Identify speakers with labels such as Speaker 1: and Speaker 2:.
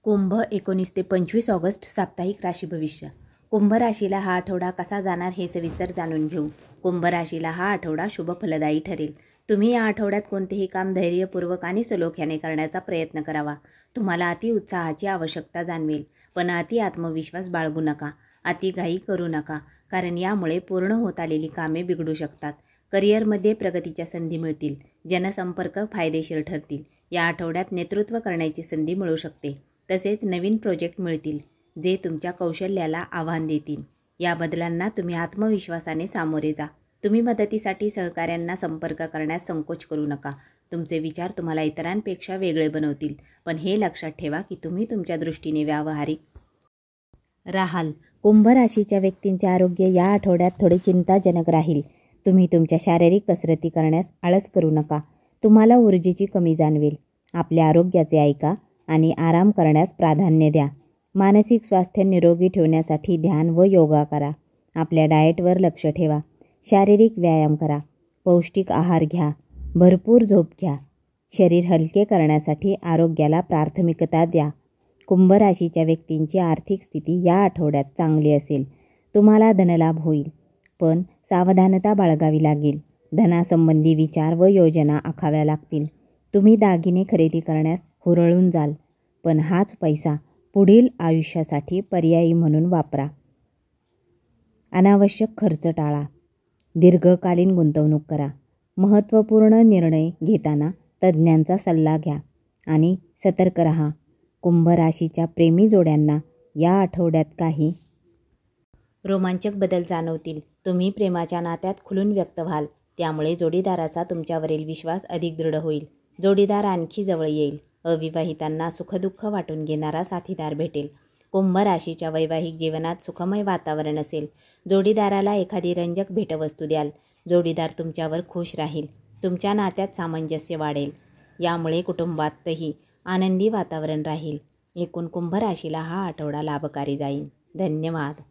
Speaker 1: कुंभ 19 ते 25 ऑगस्ट साप्ताहिक राशी भविष्य. कुंभ राशीला हा आठवडा कसा जाणार हे सविस्तर जाणून घेऊ. कुंभ राशीला हा आठवडा शुभ फलदायी ठरेल. तुम्ही या आठवड्यात कोणतेही काम धैर्यपूर्वक आणि सलोख्याने करण्याचा प्रयत्न करावा. तुम्हाला अति उत्साहाची आवश्यकता जाणवेल, पण अति आत्मविश्वास बाळगू नका. अति घाई करू नका, कारण यामुळे पूर्ण होत आलेली कामे बिघडू शकतात. करिअरमध्ये प्रगतीच्या संधी मिळतील. जनसंपर्क फायदेशीर ठरतील. या आठवड्यात नेतृत्व करण्याची संधी मिळू शकते. तसेच नवीन प्रोजेक्ट मिळतील, जे तुमच्या कौशल्याला आव्हान देतील. या बदलांना तुम्ही आत्मविश्वासाने सामोरे जा. तुम्ही मदतीसाठी सहकाऱ्यांना संपर्क करण्यास संकोच करू नका. तुमचे विचार तुम्हाला इतरांपेक्षा वेगळे बनवतील, पण हे लक्षात ठेवा की तुम्ही तुमच्या दृष्टीने व्यावहारिक राहाल. कुंभ राशीच्या व्यक्तींचे आरोग्य या आठवड्यात थोडे चिंताजनक राहील. तुम्ही तुमच्या शारीरिक कसरती करण्यास आळस करू नका. तुम्हाला ऊर्जेची कमी जाणवेल. आपल्या आरोग्याचे ऐका आणि आराम करण्यास प्राधान्य द्या. मानसिक स्वास्थ्य निरोगी ठेवण्यासाठी ध्यान व योगा करा. आपल्या डाएटवर लक्ष ठेवा. शारीरिक व्यायाम करा. पौष्टिक आहार घ्या. भरपूर झोप घ्या. शरीर हलके करण्यासाठी आरोग्याला प्राथमिकता द्या. कुंभ राशीच्या व्यक्तींची आर्थिक स्थिती या आठवड्यात चांगली असेल. तुम्हाला धनलाभ होईल, पण सावधानता बाळगावी लागेल. धनासंबंधी विचार व योजना आखाव्या लागतील. तुम्ही दागिने खरेदी करण्यास हुरळून जाल, पण हाच पैसा पुढील आयुष्यासाठी पर्यायी म्हणून वापरा. अनावश्यक खर्च टाळा. दीर्घकालीन गुंतवणूक करा. महत्त्वपूर्ण निर्णय घेताना तज्ज्ञांचा सल्ला घ्या आणि सतर्क रहा. कुंभ राशीच्या प्रेमी जोड्यांना या आठवड्यात काही रोमांचक बदल जाणवतील. तुम्ही प्रेमाच्या नात्यात खुलून व्यक्त व्हाल, त्यामुळे जोडीदाराचा तुमच्यावरील विश्वास अधिक दृढ होईल. जोडीदार आणखी जवळ येईल. अविवाहितांना सुखदुःख वाटून घेणारा साथीदार भेटेल. कुंभ राशीच्या वैवाहिक जीवनात सुखमय वातावरण असेल. जोडीदाराला एखादी रंजक भेटवस्तू द्याल. जोडीदार तुमच्यावर खुश राहील. तुमच्या नात्यात सामंजस्य वाढेल. यामुळे कुटुंबातही आनंदी वातावरण राहील. एकूण कुंभ राशीला हा आठवडा लाभकारी जाईल. धन्यवाद.